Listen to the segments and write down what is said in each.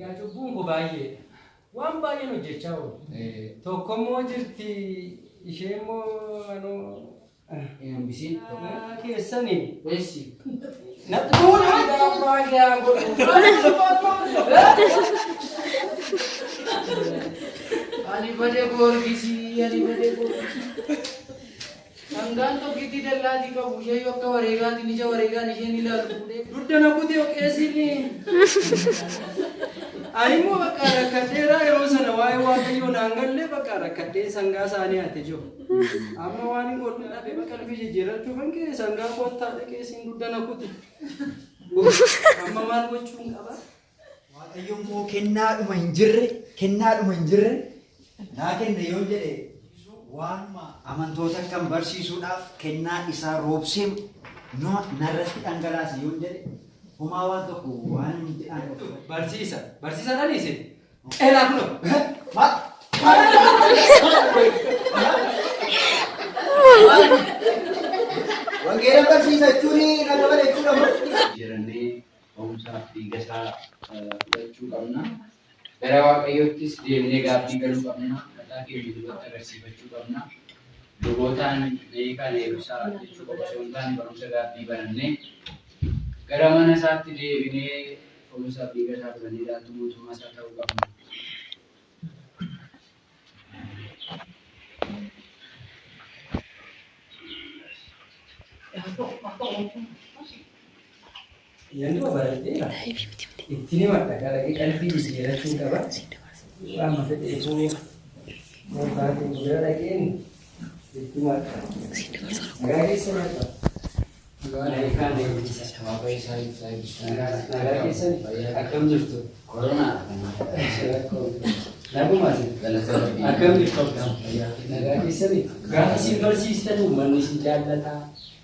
Egaa cubbuun koo baay'eedha. Waan baay'een hojjechaa oolu. Tokkommoo jirti ishee immoo bisiin keessanii. eessi Natti fuudhaa baay'ee ani bade gorgisi ani bade gorgisi sangaan tokkitti dallaatii qabu ishee yoo akka wareegaatiin ija wareegaan isheen ilaalu fuudhee duddana kutee oqeesini. Ani immoo bakka rakkadheeraa yeroo sana waa'ee waaqayyoo naan galle bakka rakkadhee sangaa isaanii haate jiru. Amma waan hin godhu dhabe bakka qalbii jijjiirrachuu kan kee sangaa kottaa dhaqee siin duddana kute. Amma maal gochuun qaba? Waaqayyoon immoo kennaadhuma hin jirre naa kenne yoo jedhe waanuma amantoota kan barsiisuudhaaf kennaa isaa roobsee narratti dhangalaase yoo jedhe homaa waan tokko waan hin jedhan Barsiisa dhaliise. Eelaa kuno. Wangeela barsiisa jechuun naga bala jechuudha. jirannee oomishaa fi gasaa fudhachuu qabna. Gara Waaqayyoottis deemnee gaaffii galuu qabna. Mataa keenya duratti agarsiifachuu qabna. Lubootaan beekan eebbisaa jechuu qofa osoo hin taane barumsa gaaffii barannee gara mana isaatti deebinee oomishaa fi gasaa fudhannee laattuu mootummaa isaa ta'uu qabna. Yandu baratera. Itini mata gara qalbii jijjiirrachuu qaba. Waan mata dheebuu mootaati guddaa dhaqeen itti mata. Gaarii sanata. Gaarii kan eebbisa. Waaqa isaa ibsaa ibsaa. Nagaa keessan akkam jirtu? Koronaa. Nagumaati. Galatoonni. Akkam jirtu? Nagaa keessan gaafa isin barsiistan uummanni isin jaallataa.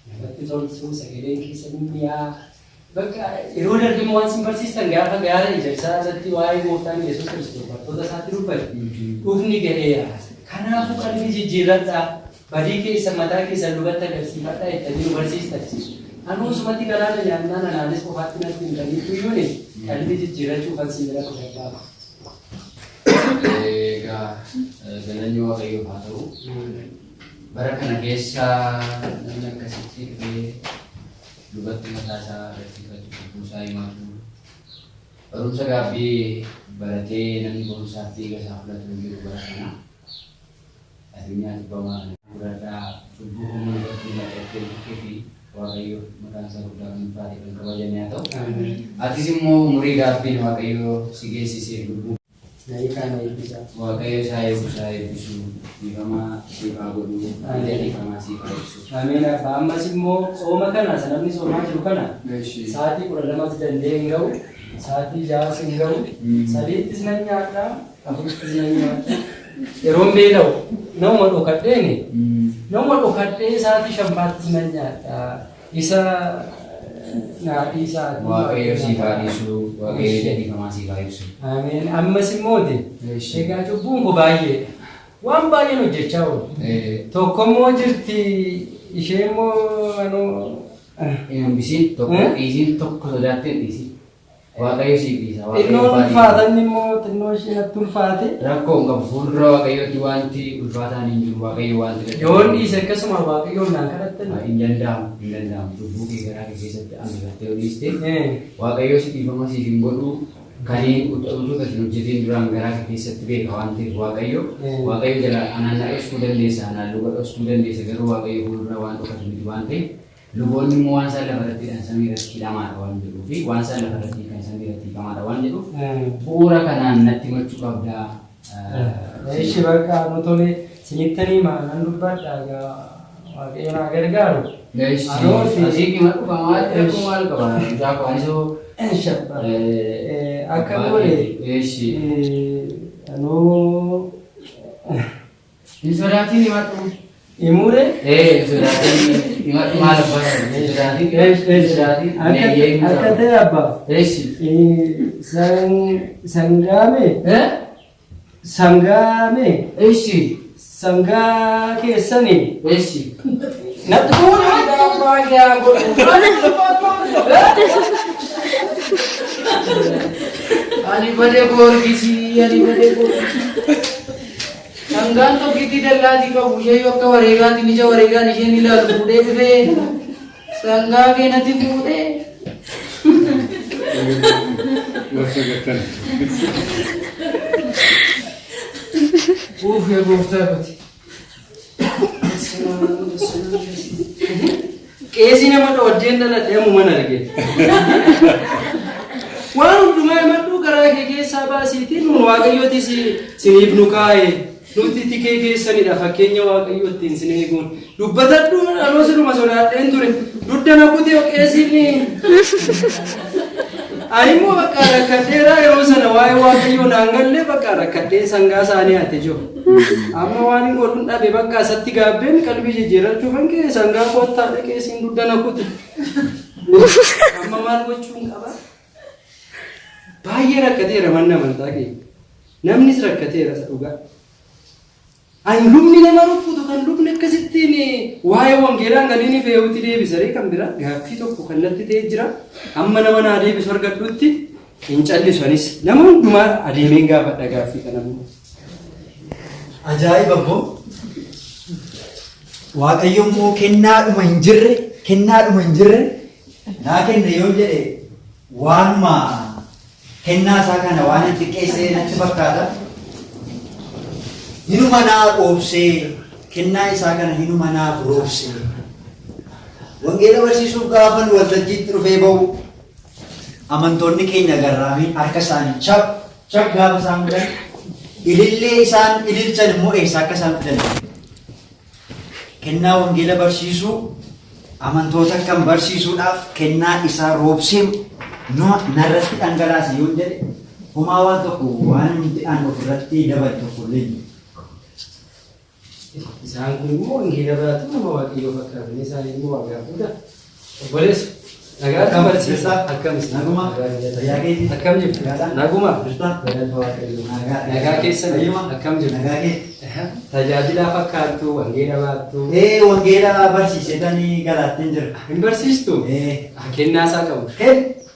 Namatti tolchuu sagaleen keessan mi'aa. Bakka yeroo dargamu waan isin barsiistan gaafa gaara ijaarsaa irratti waa'ee gooftaan Yesuus Kiristoos bartoota isaatti dubbate dhufni ga'eera. Kanaafuu qalbii jijjiirradhaa badii keessa mataa keessa lubatti agarsiifadhaa itti barsiistan. Anuusumatti galaana nyaannaan anaanis qofaatti natti hin galiniitu iyyuu qalbii jijjiirrachuu kan siin bira dhufadhaa. Egaa galanni Waaqayyoof haa ta'u. Bara kana keessa namni akkasitti dhufee lubatti mataa isaa agarsiifachuu kuusaa himatu barumsa gaaffii baratee namni barumsaa fi gasaa fudhatu jiru bara kana addunyaa dhibbamaa guddaa cubbuu humna irratti maxxattee bukkee fi Waaqayyo maqaan isaa guddaa kan ulfaate kan kabajame haa ta'u. Atis immoo umurii gaaffiin Waaqayyo si geessisee lubbuu Waaqayyo isaa eebbisu dhiifamaa siif haa godhu dhiifamaa siif haa ibsu. Ameen abbaa ammas immoo sooma kana namni soomaa jiru kana sa'aatii 12 danda'ee hin ga'u sa'aatii 6 hin ga'u sadiittis nan nyaadhaa afurittis nan nyaadhaa yeroon beela'u nama dhokadhee sa'aatii 5 nan nyaadhaa isa naadhii sa'aatii Waaqayyo siif haa dhiisu Waaqayyo dhiifamaa siif haa ibsu. Ameen ammas immoo egaa cubbuun koo baay'eedha. Waan baay'een hojjechaa oolu. Tokkommoo jirti ishee immoo bisiin tokko dhiisiin tokko sodaattee dhiisi. Waaqayyo siif dhiisa. Xinnoo ulfaatan immoo xinnoo ishee natti ulfaate. Rakkoo hin qabu fuuldura Waaqayyootti wanti ulfaataan hin jiru Waaqayyo wanti yoon dhiise akkasuma Waaqayyoon naan kadhattan. hin danda'amu cubbuu kee garaa kee keessatti angattee yoo dhiiste Waaqayyo si dhiifama siif hin godhu kaniin utuu kan hojjeteen duraan garaa kee keessatti beeka waan ta'eef Waaqayyo jala anaan na dhokfuu dandeessa anaan luba dhokfuu dandeessa garuu Waaqayyo fuuldura waan dhokatu miti waan ta'eef luboonni immoo waan isaan lafarratti hidhan samii irratti hidhamaadha waan jedhuuf fi waan isaan lafarratti hidhan samii irratti hidhamaadha waan jedhuuf bu'uura kanaan natti himachuu qabdaa. Ishi bakka nuti sinittanii maalan dubbadhaa Waaqayyo naa gargaaru. Asii qima dhufa maal qaba jaako anisoo akka godhe anuu hin sodaatiin himadhu. Imure? Sodaatiin himadhu maal sodaatiin akka ta'e abbaa sangaame sangaa keessanii natti fuudhaa baay'ee godhu. Ani badee boorgisii, ani badee boorgisii. Sangaan tokkitti dallaatii qabu ishee yoo akka wareegaatiin ija wareegaan isheen ilaalu fuudhee dhufee sangaa keenatti fuudhee. Yaa gooftaa kooti. Qeesii nama dhoddeen dhaladhee mana argee. Waan hundumaa himadhu garaa kee keessaa baasiitiin nuun waaqayyootis siniif nu kaa'e. Nuti tikee keessanidha fakkeenya waaqayyoottiin sin eeguun. Dubbatadhu dhaloo sinuma sodaadheen ture. Dudda na kutee qeesiin. Ani immoo bakka rakkadheeraa yeroo sana waa'ee waaqayyoo naan galle bakka rakkadheen sangaa isaanii ate jiru. Amma waan hin godhuun dhabe bakka asatti gaabbeen qalbii jijjiirrachuu kan kee sangaa kottaa dhaqee siin dudda na kute. Amma maal gochuun qaba? Baay'ee rakkateera manni amantaa keenya. Namnis rakkateera dhugaa. Ani lubni nama rukkutu kan lubni akkasittiin waa'ee wangeelaa galiin fe'uutti deebisaree kan bira gaaffii tokko kan natti ta'ee jira. Amma nama naa deebisu argadhutti hin callisuanis nama hundumaa adeemeen gaafadha gaaffii kana. Ajaa'iba boo! Waaqayyo immoo kennaadhuma hin jirre naa kenne yoo jedhe waanuma kennaa isaa kana waan itti xiqqeessee natti fakkaata. Hinuma naa dhoobsee kennaa isaa kana hinuma naaf roobsee wangeela barsiisuuf gaafa nu waltajjiitti dhufee ba'u amantoonni keenya garraamiin harka isaanii chab gaafa isaan fidan ilillee isaan ililchan immoo eessa akka isaan fidan kennaa wangeela barsiisuu amantoota kan barsiisuudhaaf kennaa isaa roobsee narratti dhangalaase yoo jedhe homaa waan tokko waan nuti aan ofirratti dabal tokko illee. Isaan kun immoo wangeela biraatti nama waaqayyoo fakkaatan isaan immoo waaqaa fuudha. Obboleessa nagaa kan barsiisaa akkamis naguma akkam jirtu naguma nagaa keessa akkam jirtu tajaajilaa fakkaattu wangeela baattu. Wangeela barsiisetanii galaattiin jira. Hin barsiistu? Kennaa isaa qabu.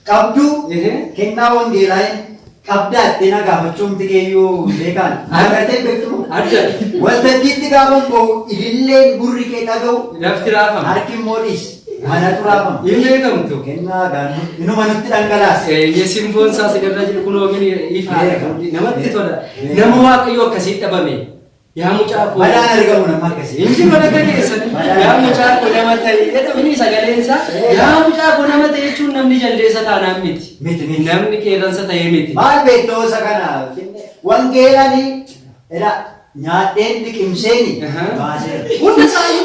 Qabdu kennaa wangeelaa qabdaatte na gaafachuun tikeeyyuu beekaan agartee beektumu waltajjiitti gaafan ba'u ililleen gurri kee dhaga'u lafti raafama harki immoo dhiis manatu raafama hin beekamtu kennaa gaanu inuma nutti dhangalaase simboon isaa sigarra jiru kun oogin ifa namatti tola nama waaqayyoo akkasii dhabame yaa mucaa koo badaan argamu nama akkasii inji malaka keessatti yaa mucaa koo nama ta'e jedhamni sagaleen isaa yaa mucaa koo nama ta'e jechuun namni jaldeessa taanaan miti namni qeerransa ta'ee miti maal beektoosa kana wangeelanii nyaadheen liqimseeni baaseera hunda isaanii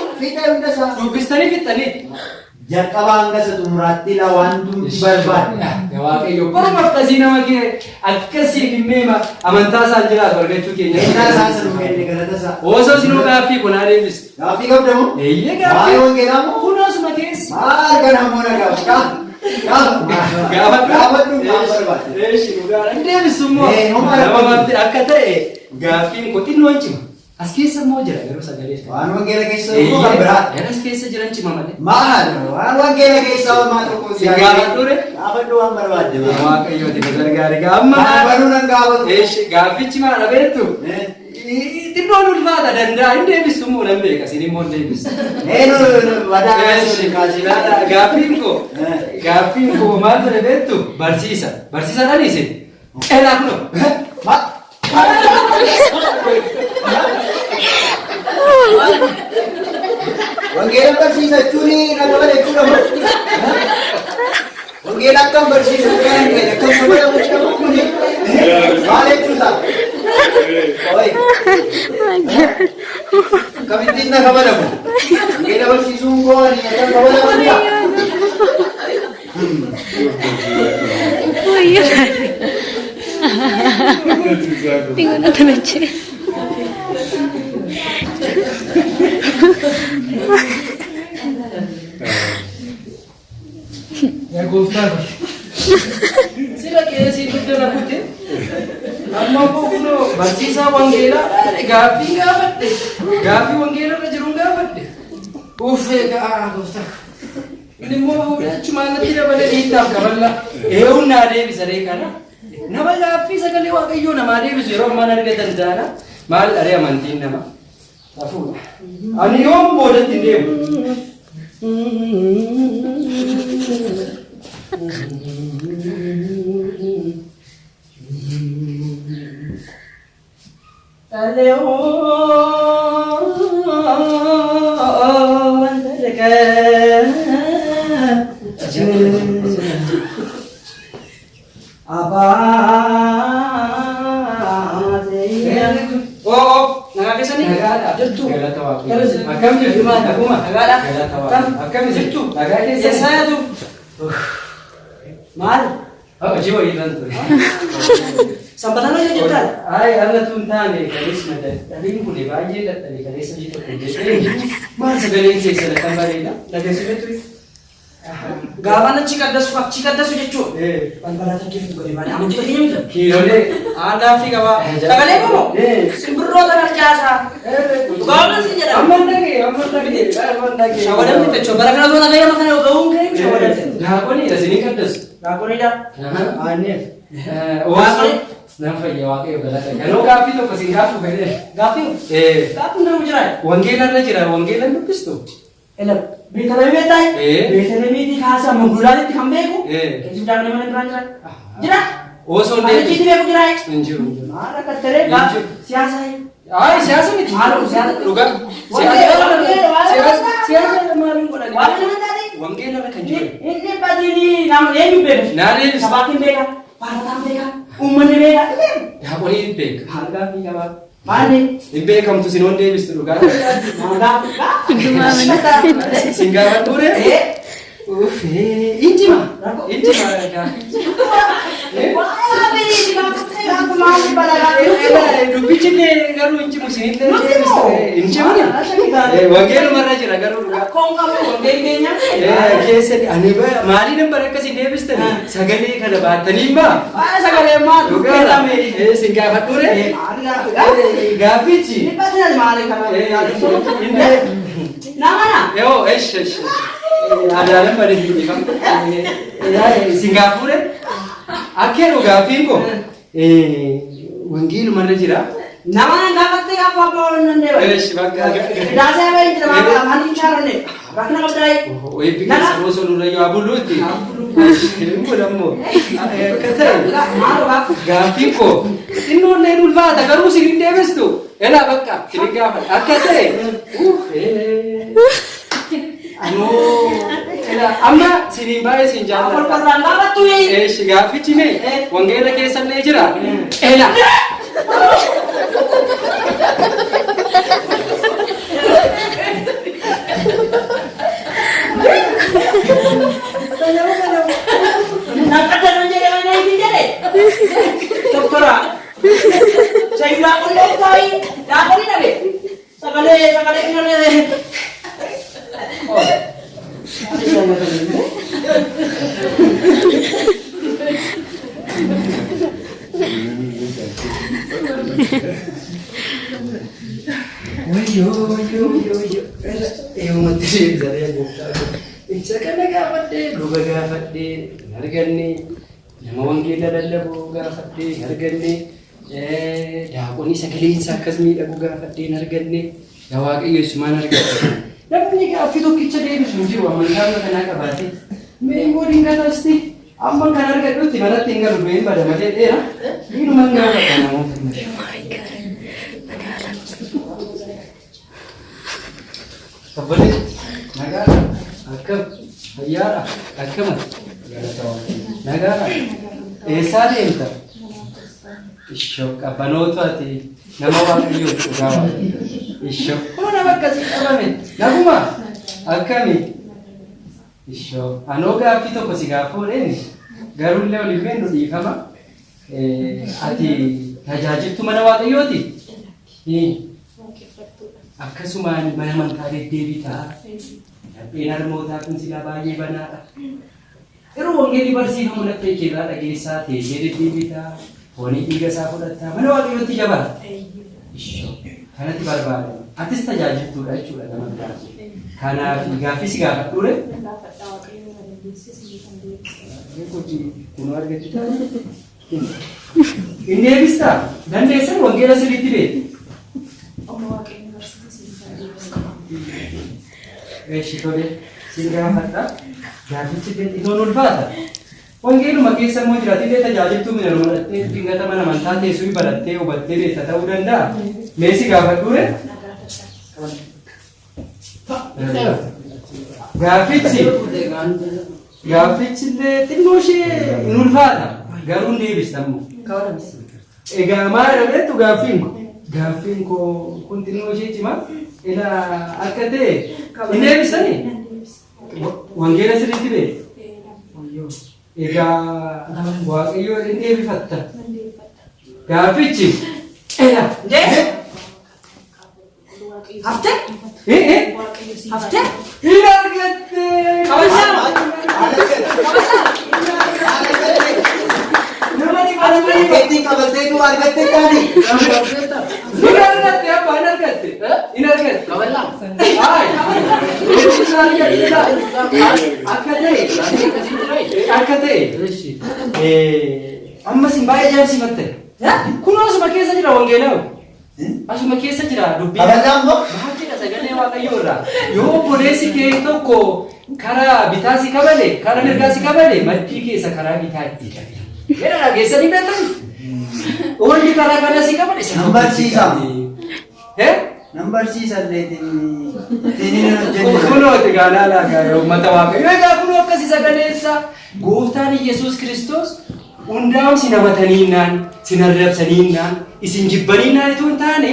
hunda isaa dubbistanii fixxanii jalqabaa hanga isa xumuraatti la waan tumti barbaade. Waaqayyo baruma akkasii nama kee akkasii dhimmeema amantaa isaan jiraatu argachuu keenya. Kennaa isaan sanuu kenne galata isaa. Osoo sinuu gaaffii kun haa deebistu. Gaaffii qabdamu? Eeyyee gaaffii. Waa'ee wangeelaa moo? Kun asuma keessa. Maal ganamoo na gaafa? Gaafadhu barbaade. Eeshi dhugaadha. Hin deebistu immoo. Nama baatti akka ta'e gaaffiin kun xinnoo hin cima. As keessa immoo jira yeroo sagalee. Waan wangeela keessa immoo kan biraa. As keessa jiran cima malee. Maal waan wangeela keessa maa tokko si gaafadhuure. Gaafadhu waan barbaadde. Waaqayyooti na gargaari gaamma. Gaafadhu nan gaafatu. Eeshi gaaffichi maal beektu? Xinnoo ulfaata danda'a hin deebistu immoo nan beeka sin immoo hin deebistu. Gaaffiin koo maal ture beektu? Barsiisa. Barsiisa dhaliise. Elaa kunoo. Wangeela barsiisachuun nama jechuudha. Wangeela akkam barsiisuu kan akkam sababa jechuudha kun maal jechuudha? Kamittiin na kabalamu? Wangeela barsiisuun koo ani akkam kabalamanidha? Tengo una noche. Ya gooftaan sila keessi guddina kutte amma kunoo barsiisaa wangeelaa gaaffii gaafadhe gaaffii wangeela irra jiruun gaafadhe uffee ga'a gooftaan inni immoo fuudhee achumaan natti dabalee dhiittaaf qaballa Eewun naa deebisa ree kana. Nama gaaffii sagalee waaqayyoo namaa deebisu yeroo ammaan argatan taana maal dharee amantiin nama. Hafuudha. Ani yoom boodatti hin deemu. Akkam jirtu maal akkuma nagaadha akkam jirtu nagaa keessa eessaatu maal hojii wayiitan ture sanbataan hojii jettaan ay allatu hin taane kaleessa dadhabiin kun baay'ee dadhabee kaleessa hojii tokko hojjetee maal sagaleen keessa kan bareeda dhageessifattu gaafa achi qaddasu jechuudha. Balbalata keessa godhe malee amantii keenya miti. Kiilolee aadaa fi gabaa. Sagalee moo simbirroota harcaasaa. Gaafa si jedhama. Amma dhagee. Shawadamni jechuudha. Bara kana toona fayyama kana ga'uun kee shawadamni. Daaqoniidha isinii qaddasu. Daaqoniidha. Aanneef. Waaqni. Nama fayyaa waaqayyo galata. Ganoo gaaffii tokko isin gaafuu fedhe. Gaaffii? Gaaffiin nama jira. Wangeelarra jira. Wangeelan dubbistu. Beekamee taa'e beekamee kaasa mangulaatti kan beeku keessumaa daandii mana biraan jira osoo deebii beeku jira injiru maal akka ta'e gaaf siyaasa siyaasa miti maal siyaasa dhugaa siyaasa maaliin godhani waan nama taate wangeela kan jiru inni badini nama eenyu beeku naaneen sabaatiin beeka faarfataan beeka uummanni beeka daaqoniin beeka hargaa fi gabaa maali beekamtu sinoon deebistu dhugaa Singapura ture intima dubbichi kee garuu injimu sininte injimani wangeelumarra jira garuu keessatti ani maalii nambar akkasii deebistani sagalee kana baattaniimma sagalee maal dhugaadha Singapura ture gaaffichi namana yoo esh adalan pada di Singapura akhir gaaffiin ko wangeelu marra jira namana gaafatte gaafa boonne esh bakka daasa bayin jira bakka mani charane bakka nabdai oi bikka sabo solo rayo abuluti mulammo kata maalo gaaffiin ko inno ne ulfaata garuu sin deebistu ela bakka sin gaafa akkate ano ela amma sinin baay'ee sin jaalladha qorqorraan gaafattu gaaffichi mee wangeela keessallee jira ela doktora saya bilang boleh koi dah boleh nabe sakale kinane oh yo mati dari buka Isakana gaafadhe luba gaafadhe arganne nama wangeela lallabu gaafadhe arganne daaqonii sagaleensa akkas miidhagu gaafadhe arganne yaa waaqayyo isumaan argadhe namni gaaffii tokkicha deebisu hin jiru amantaan kanaa qabaate mee ngoodiin kanaasti amma kan argadhutti manatti hin galu du'een bada malee dheera dhiiruma hin gaafata namoota Sabbalee nagaadha akkam fayyaadha akkama nagaadha eessaa deemta ishoo qabbanoota ati nama waaqayyoo dhugaa ishoo nama akkasii qabame naguma akkami ishoo anoo gaaffii tokko si gaafuudheen garullee oliin beennu dhiifama ati tajaajiltu mana waaqayyooti akkasumaan mana amantaa deddeebii ta'a. Dhabbeen harmootaa kun silaa baay'ee banaadha. Yeroo wangeelli barsiifamu dhabbee keerraa dhageessaa teessee deddeebii ta'a. Foonii dhiiga isaa fudhataa mana waaqayyootti jabaa. Ishoo kanatti barbaadamu. Atis tajaajiltuudha jechuudha nama biraati. Kanaaf gaaffii si gaafadhuure. Kun argatti taate. Inni eebista. Dandeessan wangeela sirriitti beeku. Tole sin gaafadha. Gaafichi xiqqoon ulfaata. Wangeeluma keessa immoo jiraatee tajaajiltuu mina dhumadhattee dhingata mana amantaa teessuu barattee hubattee beekta ta'uu danda'a. Meesi gaafadhuure? Gaafichillee xinnoo ishee hin ulfaata. Garuu ni eebista immoo. Egaa maal dhabeettu gaaffiin koo kun xinnoo ishee cimaa? Ila akka ta'e hin eebisanii? Wangeela sirriitti beeku? Egaa Waaqayyo hin eebifatta. Gaafichi Haftee? Haftee? hin argatte. Keetii qabatee nu argatte taani. Hin argatte abbaa hin argatte. Hin argatte. Akka ta'e ammas hin baay'ee jaamsifatte. Kunoo asuma keessa jira wangeelaa. Asuma keessa jira dubbii. Abalaa immoo? Baay'eedha sagalee Waaqayyoo irraa. Yoo obboleessi kee tokko karaa bitaa si kabale, karaa mirgaa si kabale, maddii keessa karaa bitaa itti qabe. Jedha dhageessanii beektan? Oolli karaa kana si kabale. Nan barsiisa. Nan barsiisa illee tiniin hojjennu. Kunoo itti gaalaalaa gaara uummata Waaqayyoo. Egaa kunoo akkasii sagaleessa Gooftaan Yesuus Kiristoos hundaa'uun sin hamataniinnaan, sin arrabsaniinnaan, isin jibbaniinnaan itoo hin taane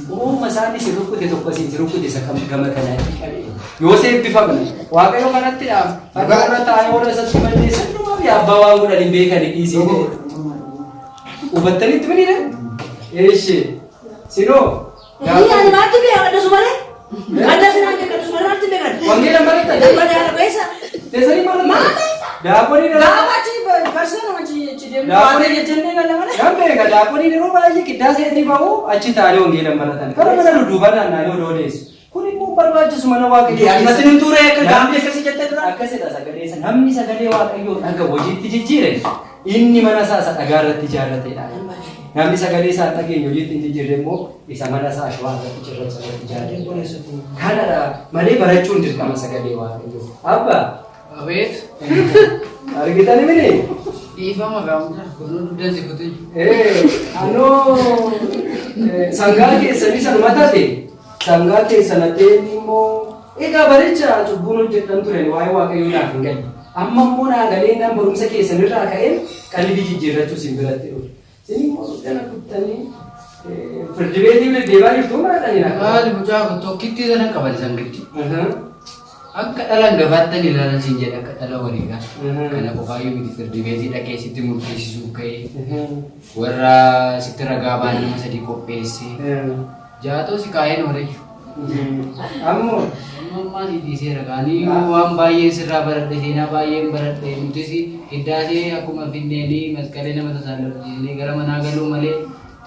uumama isaanii si rukkute tokko si rukkute isa gama kanaatti qabe. Yoo seebbifamne Waaqayyo kanatti dhaaf akka irra taa'ee warra isatti malleessan dhumaaf abbaa waan godhan hin beekani dhiisii ta'e. Hubattanitti miniidha? Eeshi sinoo. Ani maatti beekan akkasumalee? Adda sinaan beekan akkasumalee maatti beekan? Wangeela barattan? Dabbalee haala keessa. Teessanii barattan? Daabboonni Gaafachi barsiisaan achi deemu waan jennee gala malee. Gambeeka daabboonni yeroo baay'ee qiddaasee ba'u achi taa'ee wangeela baratan. Kana mana dudduuba naannoo odeessu. Kun immoo barbaachisu mana Waaqayyoo. Ati hin turee akka gaafii akkasii jettee tura? Akkasidha sagalee isa namni sagalee Waaqayyoo dhaga hojiitti jijjiire inni mana isaa isa dhagaa irratti ijaarratedha. Namni sagalee isaa dhageenye hojiitti hin jijjiirre immoo isa mana isaa ashwaa irratti cirracha irratti ijaarre. Kanadha malee barachuun dirqama sagalee Waaqayyoo. Abba. Abeet. Argitani mini? Dhiifama gaamudha. Kunoo dugdan si kutu. Anoo sangaa keessanii sanuma taate sangaa keessan ateen immoo egaa baricha cubbuun hojjetan turen waa'ee Waaqayyoo naaf hin galle. Amma immoo naagalee naan barumsa keessan irraa ka'een qalbii jijjiirrachuu sin biratti dhufe. Isin immoo dana kuttanii firdi beetii deddeebaa jirtu maadhani naqaa. Maali mucaa kun tokkittii sana qaban sangitti. Akka dhalan gabaattan ilaalan siin jedha akka dhala waliigaa. Kana qofaayyuu miti firdi beetii dhaqee sitti murteessisuuf ka'ee warra sitti ragaa ba'an nama sadii qopheessee jaatoo si kaa'een horeyyu. Ammoo ammaa si dhiisee ragaanii waan baay'ee sirraa baradhe seenaa baay'een baradhe nutis hiddaasee akkuma finneenii masqalee nama tasaallatanii gara manaa galuu malee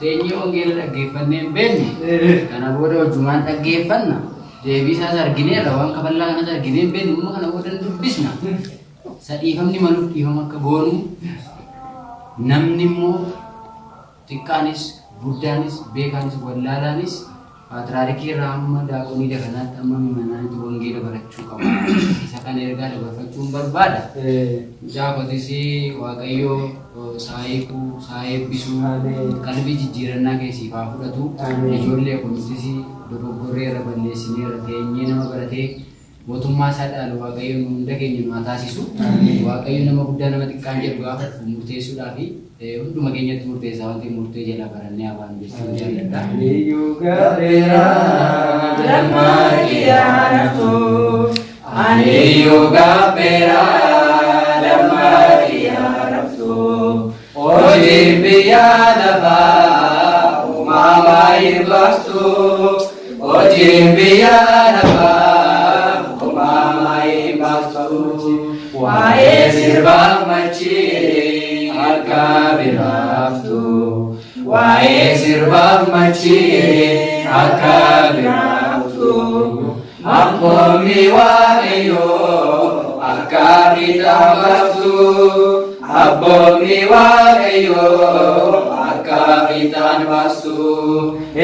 teenyee wangeela dhaggeeffannee hin beekne. Kana booda hojjumaan dhaggeeffanna. Deebii isaas argineerra waan kaballaa kanas arginee hin beeknu immoo kana booda dubbisna. Isa dhiifamni maluuf dhiifama akka goonu namni immoo xiqqaanis guddaanis beekaanis wallaalaanis paatraarikii irraa amma daaqonii dakanaatti amma mimanaanitti wangeela barachuu qabu. Isa kana ergaa dabarfachuun barbaada. Jaakotis Waaqayyoo saayiquu, saayibbisuu, qalbii jijjiirannaa keessii faa fudhatu. Ijoollee kunis dogoggorreerra balleessineerra teenyee nama baratee mootummaa isaa dhaalu Waaqayyo nu hunda keenya nu haa taasisu. Waaqayyo nama guddaa nama xiqqaan jedhu gaafa murteessuudhaa fi hunduma keenyatti murteessaa wanti murtee jalaa barannee afaan jechuun jaalladha. Iyyuu gabeeraa lammaadhiyaa naftu. Ani iyyuu gabeeraa lammaadhiyaa naftu. Hojiin biyya lafaa uumamaa irbaaftu. Hojiin biyya lafaa uumamaa irbaaftu. Waa'ee sirbaaf machii akka biraaftu. Waa'ee sirbaaf machii akka biraaftu. Abboommi Waaqayyoo akka fiixaan baastu abboonni waaqayyoo akka fiixaan baastu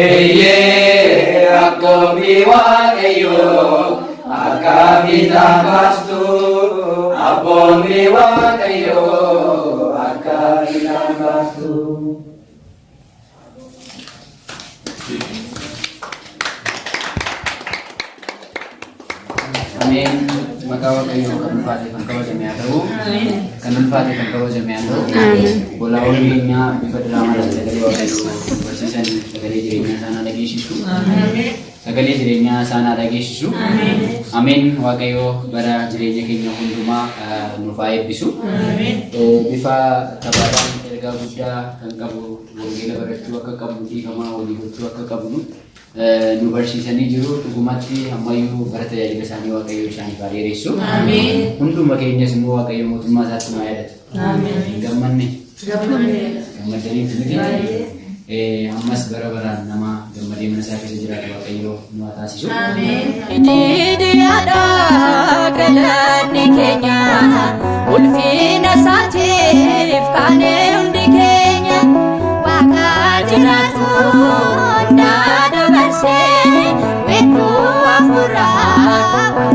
eeyyee abboonni waaqayyoo akka fiixaan baastu abboonni waaqayyoo akka fiixaan baastu. Amin. Maka waaqayyo kan ulfaate kan kabajame haa ta'u. Kan ulfaate kan kabajame haa ta'u. Bolaawwan keenya bifa diraamaa sagalee waaqayyoo barsiisan sagalee jireenyaa isaanii dhageessisu. Sagalee jireenyaa isaanii dhageessisu. Amin. Waaqayyo bara jireenya keenya hundumaa nuuf haa eebbisu. Bifa taphaadhaan ergaa guddaa kan qabu wangeela barachuu akka qabnu dhiifamaa walii gochuu akka qabnu nu barsiisanii jiru. Dhugumatti ammayyuu bara tajaajila isaanii waaqayyo isaaniif haa dheeressu. Hunduma keenyas immoo waaqayyo mootummaa isaatti nu haa yaadatu. Gammanne gammadaniif miti ammas bara baraan nama gammadee mana isaa keessa jiraatu waaqayyo nu haa taasisu. Didiyaadhaa galanni keenya ulfina isaatiif kaanee hundi keenya waaqa jiraatu hundaa dabarsee weedduu hafuuraa